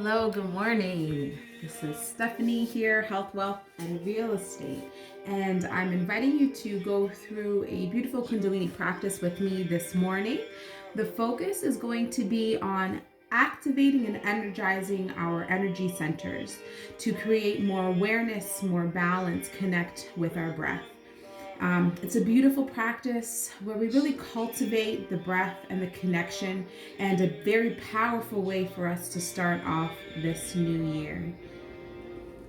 Hello, good morning. This is Stephanie here, Health, Wealth, and Real Estate. And I'm inviting you to go through a beautiful Kundalini practice with me this morning. The focus is going to be on activating and energizing our energy centers to create more awareness, more balance, connect with our breath. It's a beautiful practice where we really cultivate the breath and the connection, and a very powerful way for us to start off this new year.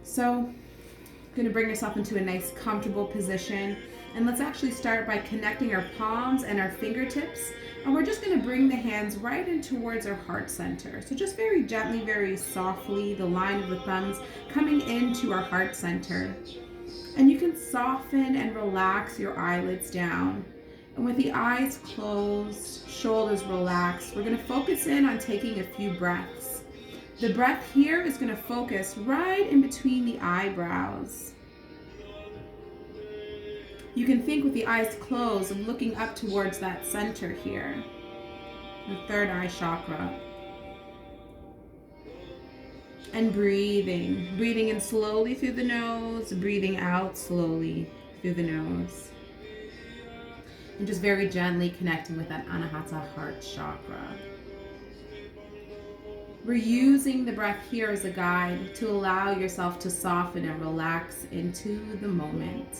So, I'm going to bring yourself into a nice, comfortable position, and let's actually start by connecting our palms and our fingertips. And we're just going to bring the hands right in towards our heart center. So, just very gently, very softly, the line of the thumbs coming into our heart center. And you can soften and relax your eyelids down. And with the eyes closed, shoulders relaxed, we're going to focus in on taking a few breaths. The breath here is going to focus right in between the eyebrows. You can think with the eyes closed of looking up towards that center here, the third eye chakra. And breathing in slowly through the nose, breathing out slowly through the nose. And just very gently connecting with that Anahata heart chakra. We're using the breath here as a guide to allow yourself to soften and relax into the moment.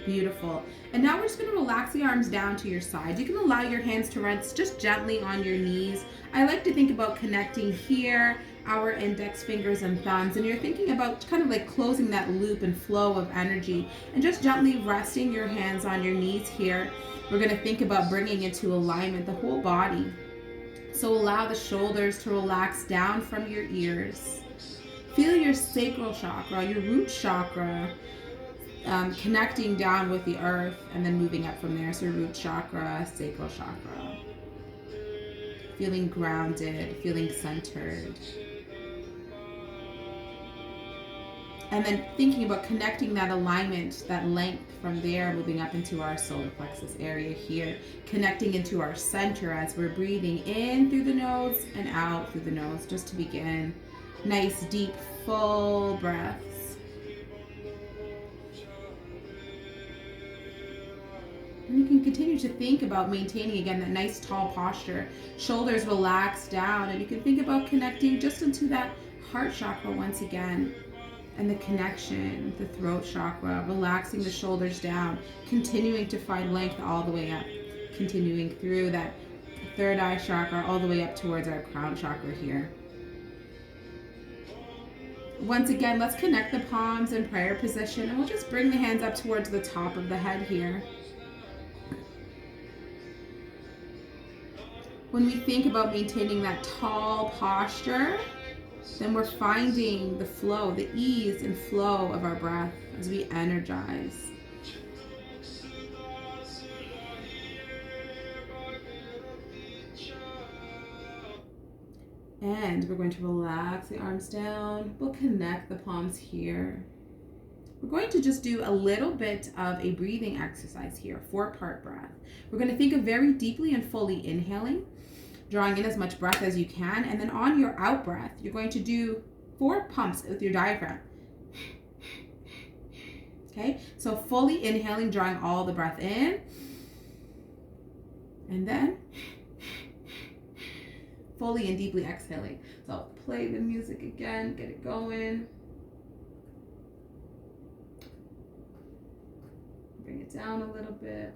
Beautiful. And now we're just going to relax the arms down to your side. You can allow your hands to rest just gently on your knees. I like to think about connecting here, our index fingers and thumbs, and you're thinking about kind of like closing that loop and flow of energy, and just gently resting your hands on your knees here. We're going to think about bringing into alignment the whole body. So allow the shoulders to relax down from your ears. Feel your sacral chakra, your root chakra, connecting down with the earth and then moving up from there. So root chakra, sacral chakra. Feeling grounded, feeling centered. And then thinking about connecting that alignment, that length from there, moving up into our solar plexus area here, connecting into our center as we're breathing in through the nose and out through the nose, just to begin. Nice, deep, full breaths. And you can continue to think about maintaining, again, that nice tall posture. Shoulders relaxed down, and you can think about connecting just into that heart chakra once again. And the connection, the throat chakra, relaxing the shoulders down, continuing to find length all the way up. Continuing through that third eye chakra all the way up towards our crown chakra here. Once again, let's connect the palms in prayer position, and we'll just bring the hands up towards the top of the head here. When we think about maintaining that tall posture, then we're finding the flow, the ease and flow of our breath as we energize. And we're going to relax the arms down. We'll connect the palms here. We're going to just do a little bit of a breathing exercise here, 4-part breath. We're going to think of very deeply and fully inhaling, drawing in as much breath as you can, and then on your out breath, you're going to do 4 pumps with your diaphragm. Okay, so fully inhaling, drawing all the breath in, and then fully and deeply exhaling. So I'll play the music again, get it going. Bring it down a little bit.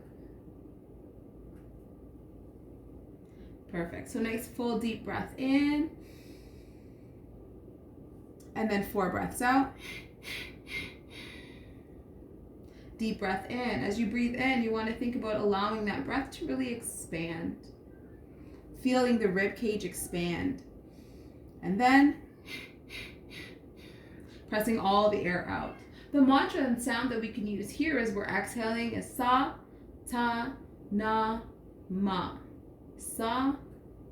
Perfect. So nice full deep breath in. And then 4 breaths out. Deep breath in. As you breathe in, you want to think about allowing that breath to really expand. Feeling the rib cage expand. And then pressing all the air out. The mantra and sound that we can use here as we're exhaling is sa, ta, na, ma. Sa,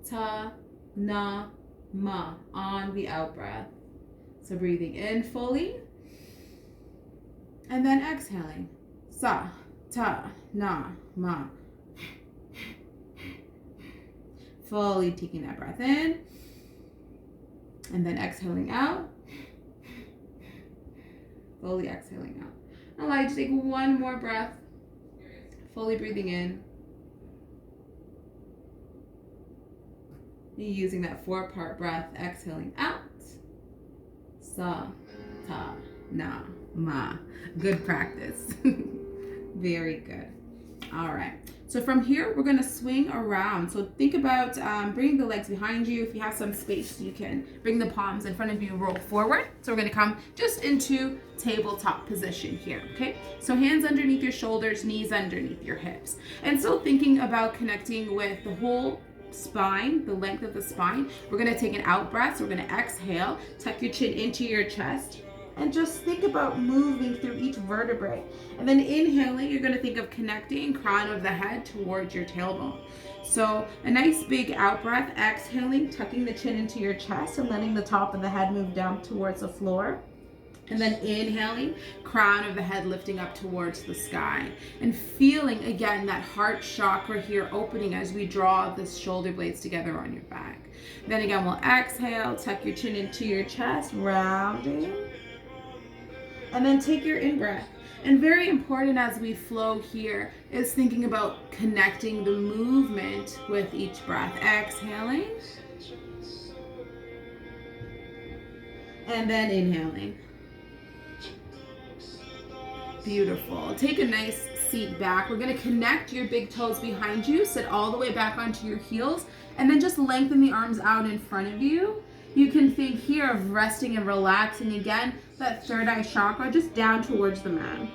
ta, na, ma on the out breath. So breathing in fully. And then exhaling. Sa, ta, na, ma. Fully taking that breath in. And then exhaling out. Fully exhaling out. Allow you to take one more breath. Fully breathing in. Using that 4-part breath, exhaling out. Sa, ta, na, ma. Good practice. Very good. All right. So from here, we're going to swing around. So think about bringing the legs behind you. If you have some space, you can bring the palms in front of you, roll forward. So we're going to come just into tabletop position here, okay? So hands underneath your shoulders, knees underneath your hips. And so thinking about connecting with the whole spine, the length of the spine, we're going to take an out breath. So we're going to exhale, tuck your chin into your chest, and just think about moving through each vertebrae. And then inhaling, you're going to think of connecting crown of the head towards your tailbone. So a nice big out breath, exhaling, tucking the chin into your chest and letting the top of the head move down towards the floor. And then inhaling, crown of the head lifting up towards the sky. And feeling, again, that heart chakra here opening as we draw the shoulder blades together on your back. Then again, we'll exhale, tuck your chin into your chest, rounding. And then take your in-breath. And very important as we flow here is thinking about connecting the movement with each breath. Exhaling. And then inhaling. Beautiful. Take a nice seat back. We're going to connect your big toes behind you. Sit all the way back onto your heels. And then just lengthen the arms out in front of you. You can think here of resting and relaxing again, that third eye chakra just down towards the mat.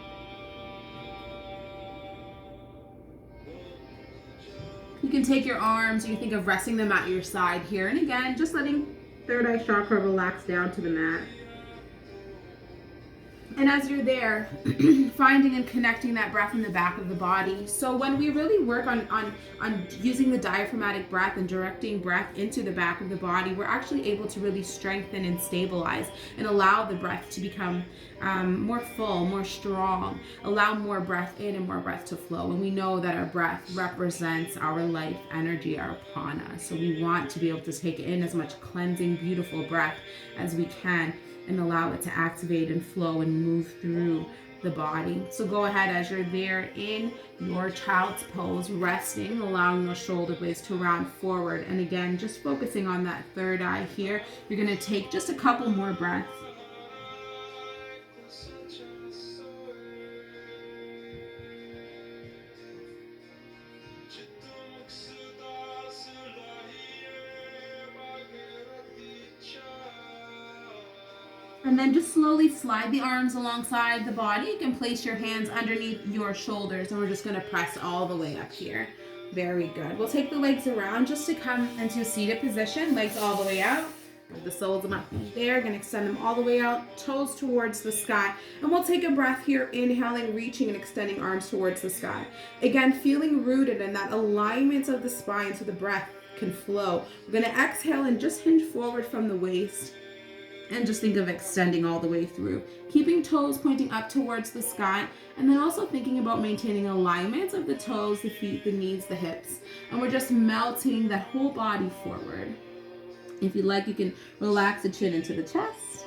You can take your arms, you think of resting them at your side here. And again, just letting third eye chakra relax down to the mat. And as you're there, finding and connecting that breath in the back of the body. So when we really work on using the diaphragmatic breath and directing breath into the back of the body, we're actually able to really strengthen and stabilize and allow the breath to become more full, more strong, allow more breath in and more breath to flow. And we know that our breath represents our life energy, our prana. So we want to be able to take in as much cleansing, beautiful breath as we can, and allow it to activate and flow and move through the body. So go ahead as you're there in your child's pose, resting, allowing your shoulder blades to round forward. And again, just focusing on that third eye here. You're going to take just a couple more breaths. And then just slowly slide the arms alongside the body. You can place your hands underneath your shoulders, and we're just going to press all the way up here. Very good. We'll take the legs around just to come into a seated position. Legs all the way out. The soles of my feet there. Going to extend them all the way out. Toes towards the sky. And we'll take a breath here, inhaling, reaching and extending arms towards the sky. Again, feeling rooted in that alignment of the spine so the breath can flow. We're going to exhale and just hinge forward from the waist. And just think of extending all the way through. Keeping toes pointing up towards the sky. And then also thinking about maintaining alignment of the toes, the feet, the knees, the hips. And we're just melting that whole body forward. If you like, you can relax the chin into the chest.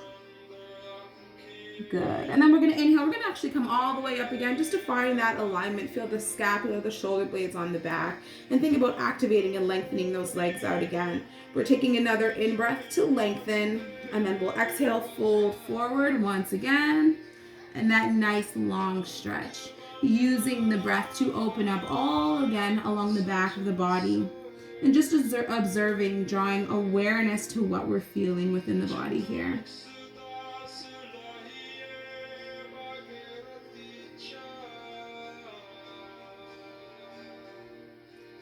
Good. And then we're going to inhale. We're going to actually come all the way up again just to find that alignment. Feel the scapula, the shoulder blades on the back. And think about activating and lengthening those legs out again. We're taking another in-breath to lengthen. And then we'll exhale, fold forward once again. And that nice long stretch. Using the breath to open up all again along the back of the body. And just observing, drawing awareness to what we're feeling within the body here.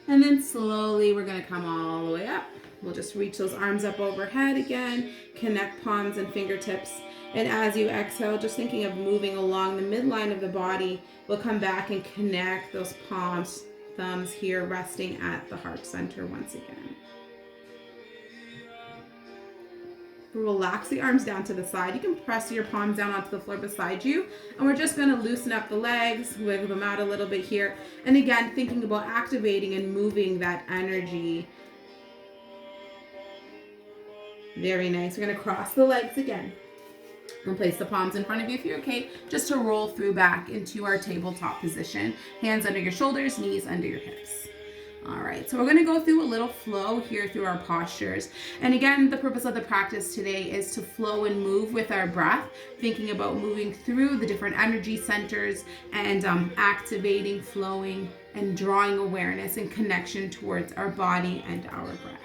And then slowly we're going to come all the way up. We'll just reach those arms up overhead again, connect palms and fingertips. And as you exhale, just thinking of moving along the midline of the body, we'll come back and connect those palms, thumbs here, resting at the heart center once again. Relax the arms down to the side. You can press your palms down onto the floor beside you. And we're just going to loosen up the legs, wiggle them out a little bit here. And again, thinking about activating and moving that energy. Very nice. We're going to cross the legs again. And place the palms in front of you if you're okay, just to roll through back into our tabletop position. Hands under your shoulders, knees under your hips. All right, so we're going to go through a little flow here through our postures. And again, the purpose of the practice today is to flow and move with our breath, thinking about moving through the different energy centers and activating, flowing, and drawing awareness and connection towards our body and our breath.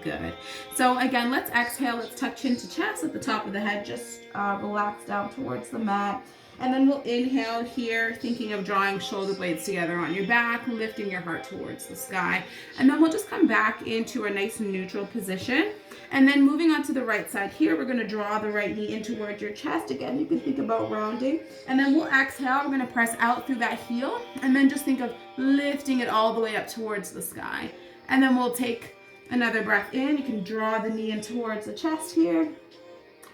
Good. So again, let's exhale. Let's tuck chin to chest at the top of the head. Just relax down towards the mat. And then we'll inhale here, thinking of drawing shoulder blades together on your back, lifting your heart towards the sky. And then we'll just come back into a nice neutral position. And then moving on to the right side here, we're going to draw the right knee in towards your chest. Again, you can think about rounding. And then we'll exhale. We're going to press out through that heel. And then just think of lifting it all the way up towards the sky. And then we'll take another breath in. You can draw the knee in towards the chest here.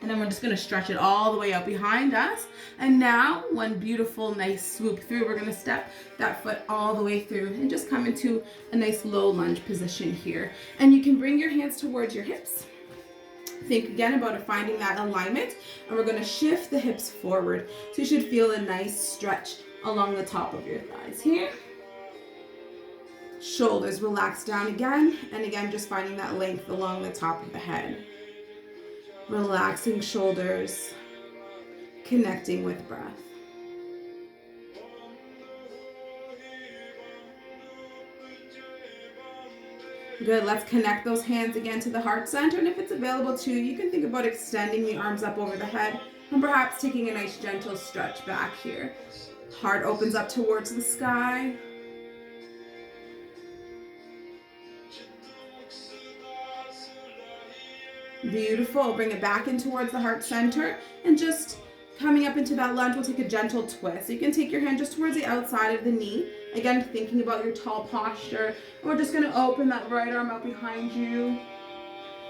And then we're just going to stretch it all the way out behind us. And now, one beautiful, nice swoop through. We're going to step that foot all the way through and just come into a nice low lunge position here. And you can bring your hands towards your hips. Think again about finding that alignment. And we're going to shift the hips forward. So you should feel a nice stretch along the top of your thighs here. Shoulders relax down again. And again, just finding that length along the top of the head. Relaxing shoulders, connecting with breath. Good, let's connect those hands again to the heart center. And if it's available to you, you can think about extending the arms up over the head and perhaps taking a nice gentle stretch back here. Heart opens up towards the sky. Beautiful. Bring it back in towards the heart center and just coming up into that lunge, we'll take a gentle twist. So you can take your hand just towards the outside of the knee. Again, thinking about your tall posture. And we're just going to open that right arm out behind you.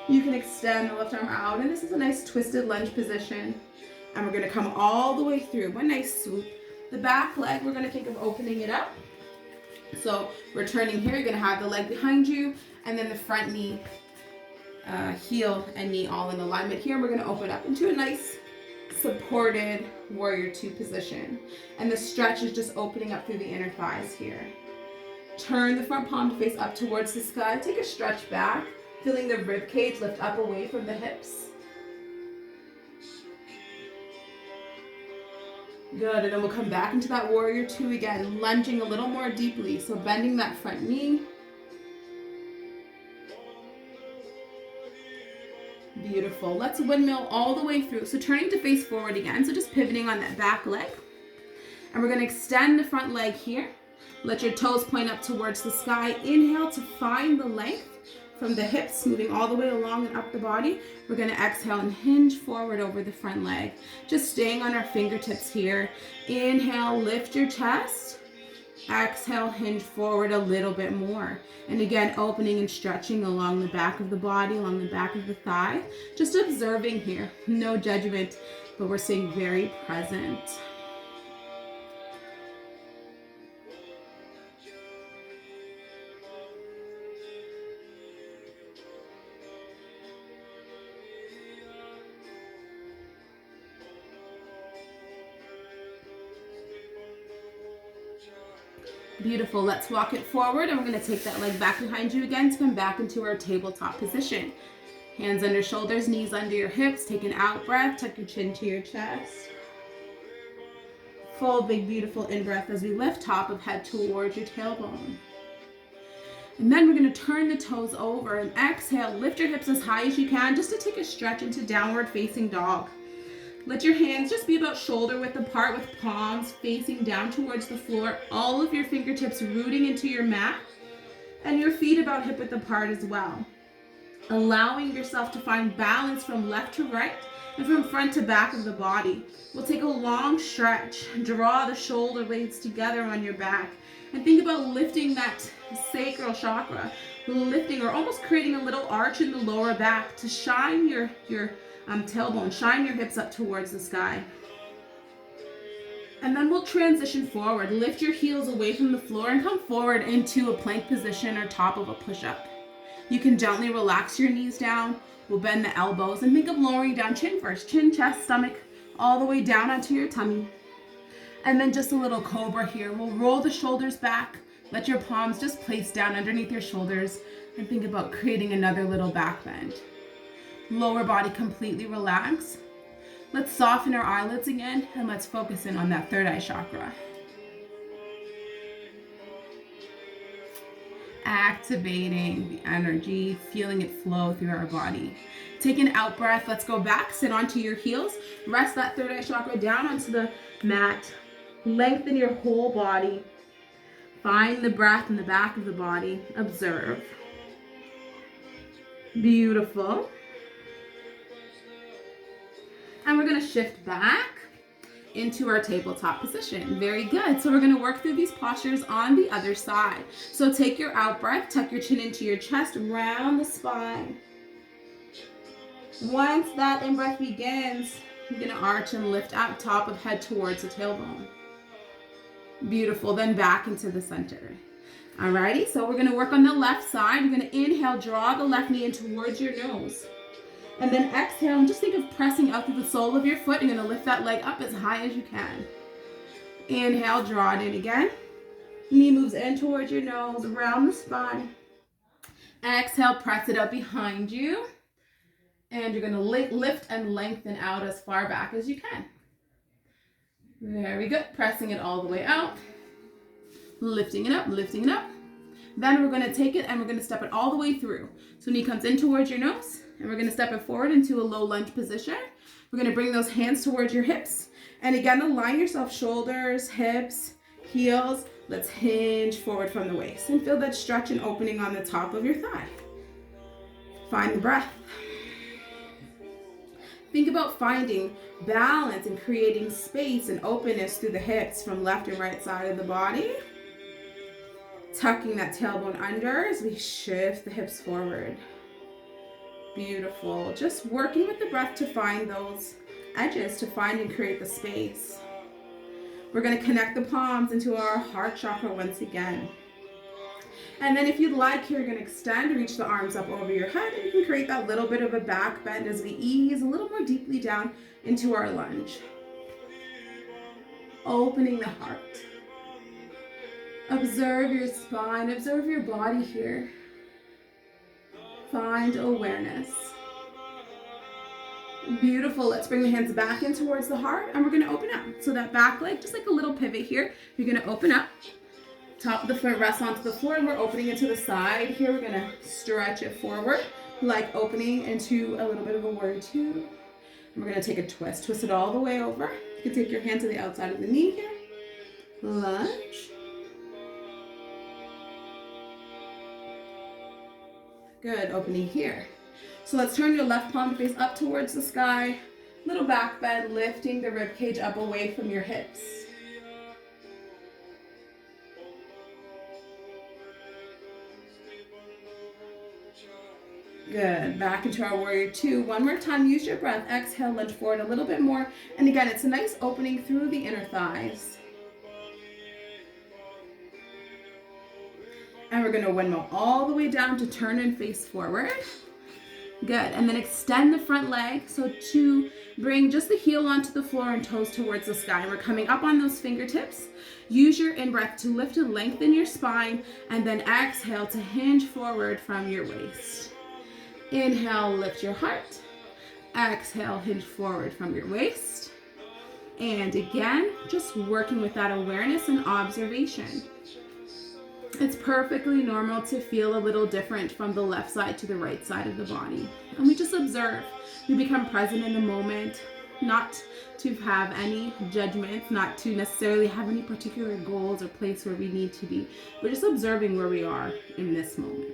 You can extend the left arm out. And this is a nice twisted lunge position. And we're going to come all the way through. One nice swoop. The back leg, we're going to think of opening it up. So returning here, you're going to have the leg behind you and then the front knee. Heel and knee all in alignment here. We're going to open up into a nice supported warrior two position. And the stretch is just opening up through the inner thighs here. Turn the front palm to face up towards the sky. Take a stretch back, feeling the rib cage lift up away from the hips. Good, and then we'll come back into that warrior two again, lunging a little more deeply. So bending that front knee. Beautiful. Let's windmill all the way through. So turning to face forward again. So just pivoting on that back leg. And we're going to extend the front leg here. Let your toes point up towards the sky. Inhale to find the length from the hips, moving all the way along and up the body. We're going to exhale and hinge forward over the front leg. Just staying on our fingertips here. Inhale, lift your chest. Exhale, hinge forward a little bit more. And again, opening and stretching along the back of the body, along the back of the thigh. Just observing here. No judgment, but we're staying very present. Beautiful. Let's walk it forward and we're going to take that leg back behind you again to come back into our tabletop position. Hands under shoulders, knees under your hips. Take an out breath. Tuck your chin to your chest. Full, big, beautiful in-breath as we lift top of head towards your tailbone. And then we're going to turn the toes over and exhale. Lift your hips as high as you can just to take a stretch into downward facing dog. Let your hands just be about shoulder width apart with palms facing down towards the floor. All of your fingertips rooting into your mat and your feet about hip width apart as well. Allowing yourself to find balance from left to right and from front to back of the body. We'll take a long stretch. Draw the shoulder blades together on your back and think about lifting that sacral chakra lifting or almost creating a little arch in the lower back to shine your tailbone, shine your hips up towards the sky. And then we'll transition forward. Lift your heels away from the floor and come forward into a plank position or top of a push-up. You can gently relax your knees down. We'll bend the elbows and think of lowering down chin first. Chin, chest, stomach, all the way down onto your tummy. And then just a little cobra here. We'll roll the shoulders back. Let your palms just place down underneath your shoulders and think about creating another little back bend. Lower body completely relax. Let's soften our eyelids again and let's focus in on that third eye chakra. Activating the energy, feeling it flow through our body. Take an out breath. Let's go back, sit onto your heels. Rest that third eye chakra down onto the mat. Lengthen your whole body. Find the breath in the back of the body. Observe. Beautiful. And we're going to shift back into our tabletop position. Very good. So we're going to work through these postures on the other side. So take your out breath, tuck your chin into your chest, round the spine. Once that in-breath begins, you're going to arch and lift up top of head towards the tailbone. Beautiful. Then back into the center. Alrighty, so we're going to work on the left side. You're going to inhale, draw the left knee in towards your nose. And then exhale, and just think of pressing out through the sole of your foot. You're going to lift that leg up as high as you can. Inhale, draw it in again. Knee moves in towards your nose, around the spine. Exhale, press it up behind you. And you're going to lift and lengthen out as far back as you can. Very good. Pressing it all the way out. Lifting it up, lifting it up. Then we're going to take it and we're going to step it all the way through. So knee comes in towards your nose. And we're going to step it forward into a low lunge position. We're going to bring those hands towards your hips. And again, align yourself, shoulders, hips, heels. Let's hinge forward from the waist. And feel that stretch and opening on the top of your thigh. Find the breath. Think about finding balance and creating space and openness through the hips from left and right side of the body. Tucking that tailbone under as we shift the hips forward. Beautiful. Just working with the breath to find those edges, to find and create the space. We're going to connect the palms into our heart chakra once again. And then if you'd like, here you're going to extend, reach the arms up over your head, and you can create that little bit of a back bend as we ease a little more deeply down into our lunge. Opening the heart. Observe your spine, observe your body here. Find awareness. Beautiful. Let's bring the hands back in towards the heart and we're going to open up. So that back leg, just like a little pivot here, you're going to open up. Top of the foot rests onto the floor and we're opening into the side. Here we're going to stretch it forward, like opening into a little bit of a warrior two. And we're going to take a twist. Twist it all the way over. You can take your hand to the outside of the knee here. Lunge. Good, opening here. So let's turn your left palm to face up towards the sky. Little back bend, lifting the rib cage up away from your hips. Good, back into our warrior two. One more time, use your breath. Exhale, lunge forward a little bit more. And again, it's a nice opening through the inner thighs. And we're going to windmill all the way down to turn and face forward. Good. And then extend the front leg. So to bring just the heel onto the floor and toes towards the sky. We're coming up on those fingertips. Use your in-breath to lift and lengthen your spine. And then exhale to hinge forward from your waist. Inhale, lift your heart. Exhale, hinge forward from your waist. And again, just working with that awareness and observation. It's perfectly normal to feel a little different from the left side to the right side of the body. And we just observe. We become present in the moment, not to have any judgments, not to necessarily have any particular goals or place where we need to be. We're just observing where we are in this moment.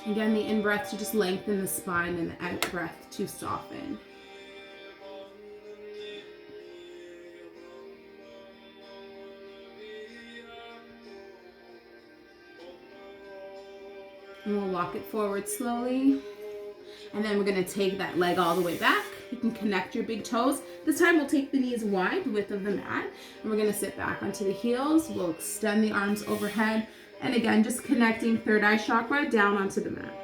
Again, the in-breath to just lengthen the spine and the out-breath to soften. And we'll walk it forward slowly. And then we're going to take that leg all the way back. You can connect your big toes. This time we'll take the knees wide, the width of the mat. And we're going to sit back onto the heels. We'll extend the arms overhead. And again, just connecting third eye chakra down onto the mat.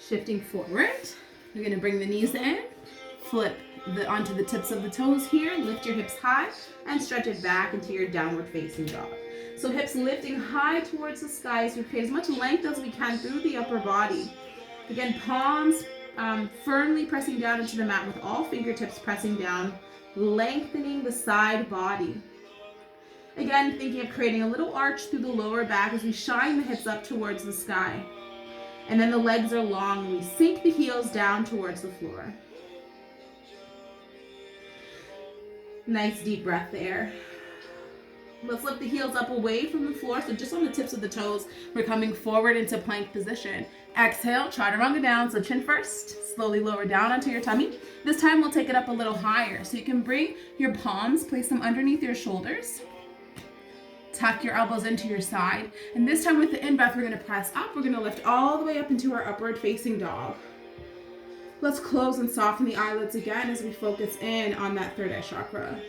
Shifting forward, you're going to bring the knees in, flip onto the tips of the toes here, lift your hips high, and stretch it back into your downward facing dog. So hips lifting high towards the sky as we create as much length as we can through the upper body. Again, palms firmly pressing down into the mat with all fingertips pressing down, lengthening the side body. Again, thinking of creating a little arch through the lower back as we shine the hips up towards the sky. And then the legs are long and we sink the heels down towards the floor. Nice deep breath there. Let's lift the heels up away from the floor. So just on the tips of the toes, we're coming forward into plank position. Exhale, chaturanga down. So chin first, slowly lower down onto your tummy. This time we'll take it up a little higher. So you can bring your palms, place them underneath your shoulders. Tuck your elbows into your side. And this time with the in-breath, we're going to press up. We're going to lift all the way up into our upward facing dog. Let's close and soften the eyelids again as we focus in on that third eye chakra.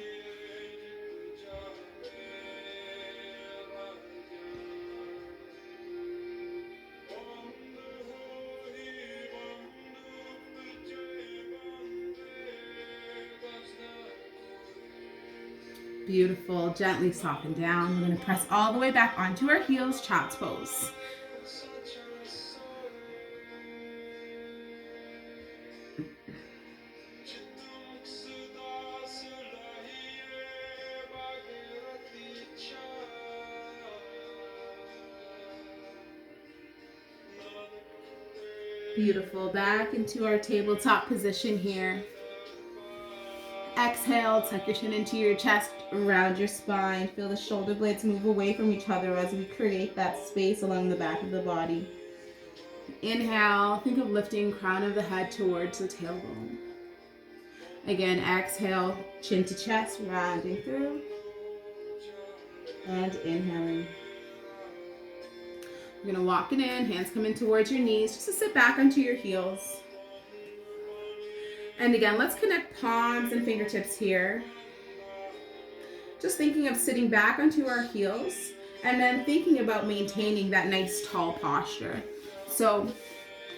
Beautiful. Gently soften down. We're going to press all the way back onto our heels, child's pose. Beautiful. Back into our tabletop position here. Exhale, tuck your chin into your chest, around your spine. Feel the shoulder blades move away from each other as we create that space along the back of the body. Inhale, think of lifting crown of the head towards the tailbone. Again, exhale, chin to chest, rounding through. And inhaling. We're going to walk it in, hands come in towards your knees, just to sit back onto your heels. And again, let's connect palms and fingertips here. Just thinking of sitting back onto our heels and then thinking about maintaining that nice tall posture. So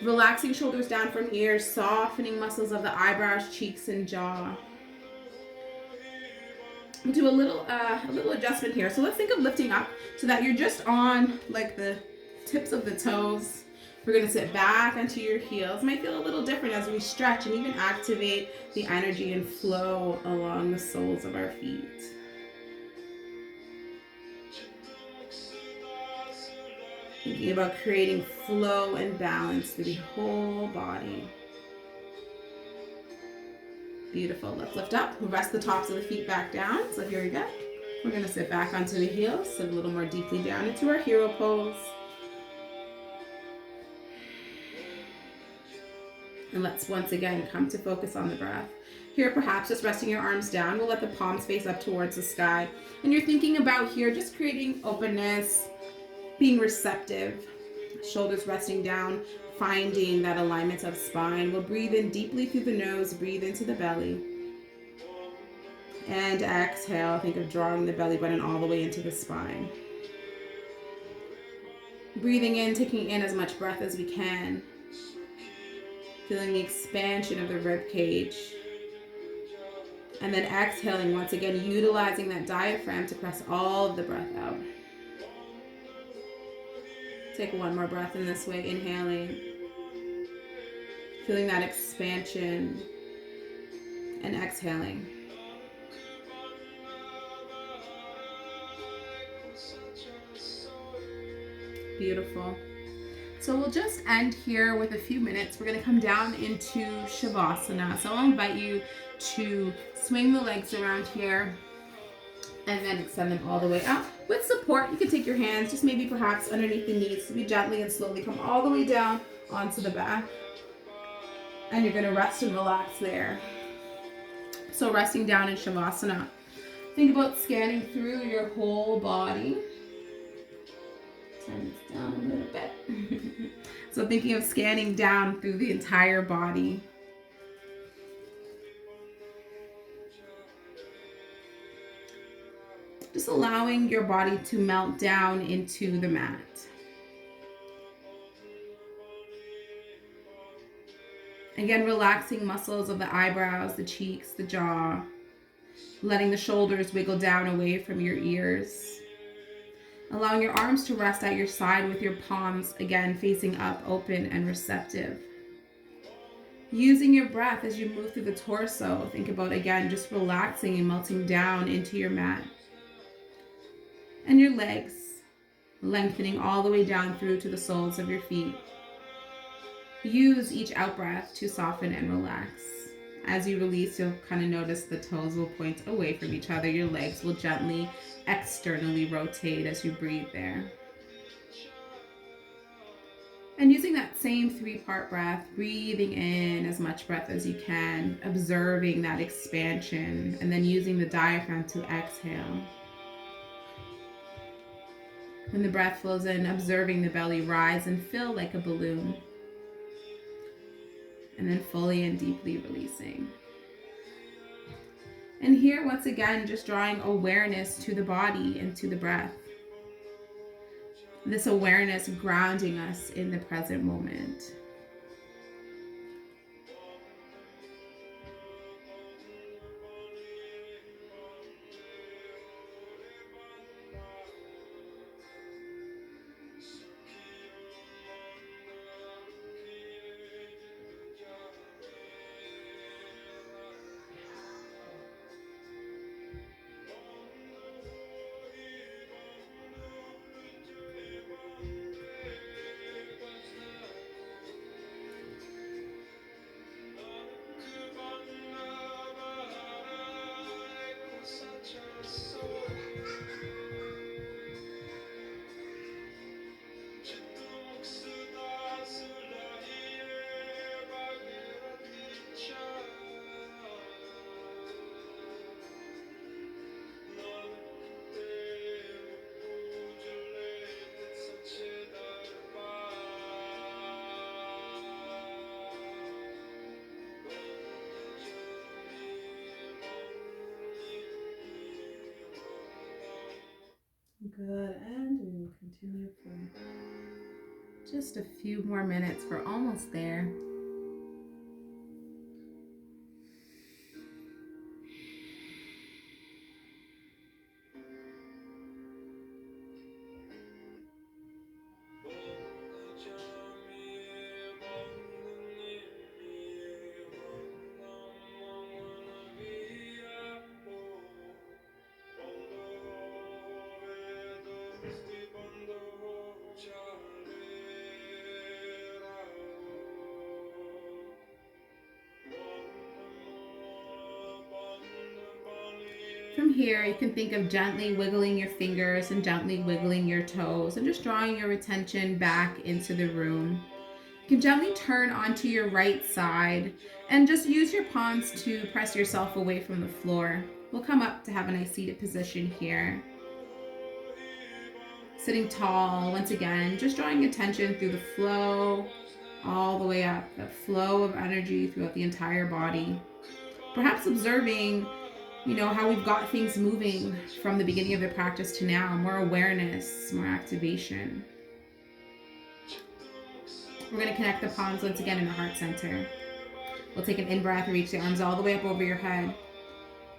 relaxing shoulders down from here, softening muscles of the eyebrows, cheeks, and jaw. We'll do a little adjustment here. So let's think of lifting up so that you're just on like the tips of the toes. We're going to sit back onto your heels. It might feel a little different as we stretch and even activate the energy and flow along the soles of our feet. Thinking about creating flow and balance through the whole body. Beautiful. Let's lift up. We'll rest the tops of the feet back down. So here we go. We're going to sit back onto the heels, sit a little more deeply down into our hero pose. And let's once again come to focus on the breath. Here, perhaps just resting your arms down. We'll let the palms face up towards the sky. And you're thinking about here just creating openness, being receptive, shoulders resting down, finding that alignment of spine. We'll breathe in deeply through the nose, breathe into the belly. And exhale, think of drawing the belly button all the way into the spine. Breathing in, taking in as much breath as we can. Feeling the expansion of the rib cage. And then exhaling once again, utilizing that diaphragm to press all of the breath out. Take one more breath in this way, inhaling. Feeling that expansion. And exhaling. Beautiful. So we'll just end here with a few minutes. We're going to come down into Shavasana. So I'll invite you to swing the legs around here. And then extend them all the way up. With support, you can take your hands, just maybe perhaps underneath the knees. So we gently and slowly come all the way down onto the back. And you're going to rest and relax there. So resting down in Shavasana. Think about scanning through your whole body. Turn this down a little bit. So thinking of scanning down through the entire body. Just allowing your body to melt down into the mat. Again, relaxing muscles of the eyebrows, the cheeks, the jaw. Letting the shoulders wiggle down away from your ears. Allowing your arms to rest at your side with your palms, again, facing up, open and receptive. Using your breath as you move through the torso. Think about, again, just relaxing and melting down into your mat. And your legs, lengthening all the way down through to the soles of your feet. Use each out-breath to soften and relax. As you release, you'll kind of notice the toes will point away from each other. Your legs will gently externally rotate as you breathe there. And using that same 3-part breath, breathing in as much breath as you can, observing that expansion, and then using the diaphragm to exhale. When the breath flows in, observing the belly rise and fill like a balloon. And then fully and deeply releasing. And here, once again, just drawing awareness to the body and to the breath. This awareness grounding us in the present moment. Good, and we will continue for just a few more minutes. We're almost there. From here, you can think of gently wiggling your fingers and gently wiggling your toes and just drawing your attention back into the room. You can gently turn onto your right side and just use your palms to press yourself away from the floor. We'll come up to have a nice seated position here. Sitting tall, once again, just drawing attention through the flow all the way up, the flow of energy throughout the entire body. Perhaps observing how we've got things moving from the beginning of the practice to now. More awareness, more activation. We're going to connect the palms once again in the heart center. We'll take an in-breath, reach the arms all the way up over your head.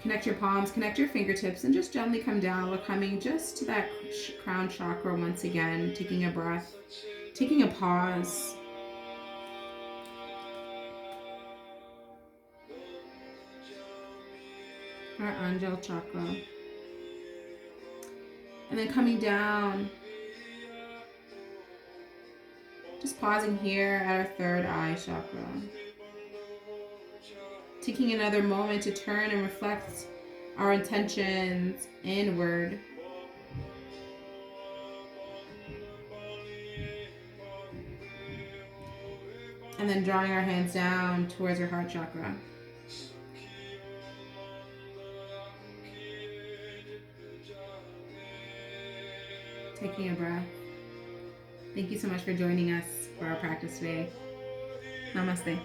Connect your palms, connect your fingertips, and just gently come down. We're coming just to that crown chakra once again, taking a breath, taking a pause. Our Anjal chakra. And then coming down, just pausing here at our third eye chakra. Taking another moment to turn and reflect our intentions inward. And then drawing our hands down towards our heart chakra. Taking a breath. Thank you so much for joining us for our practice today. Namaste.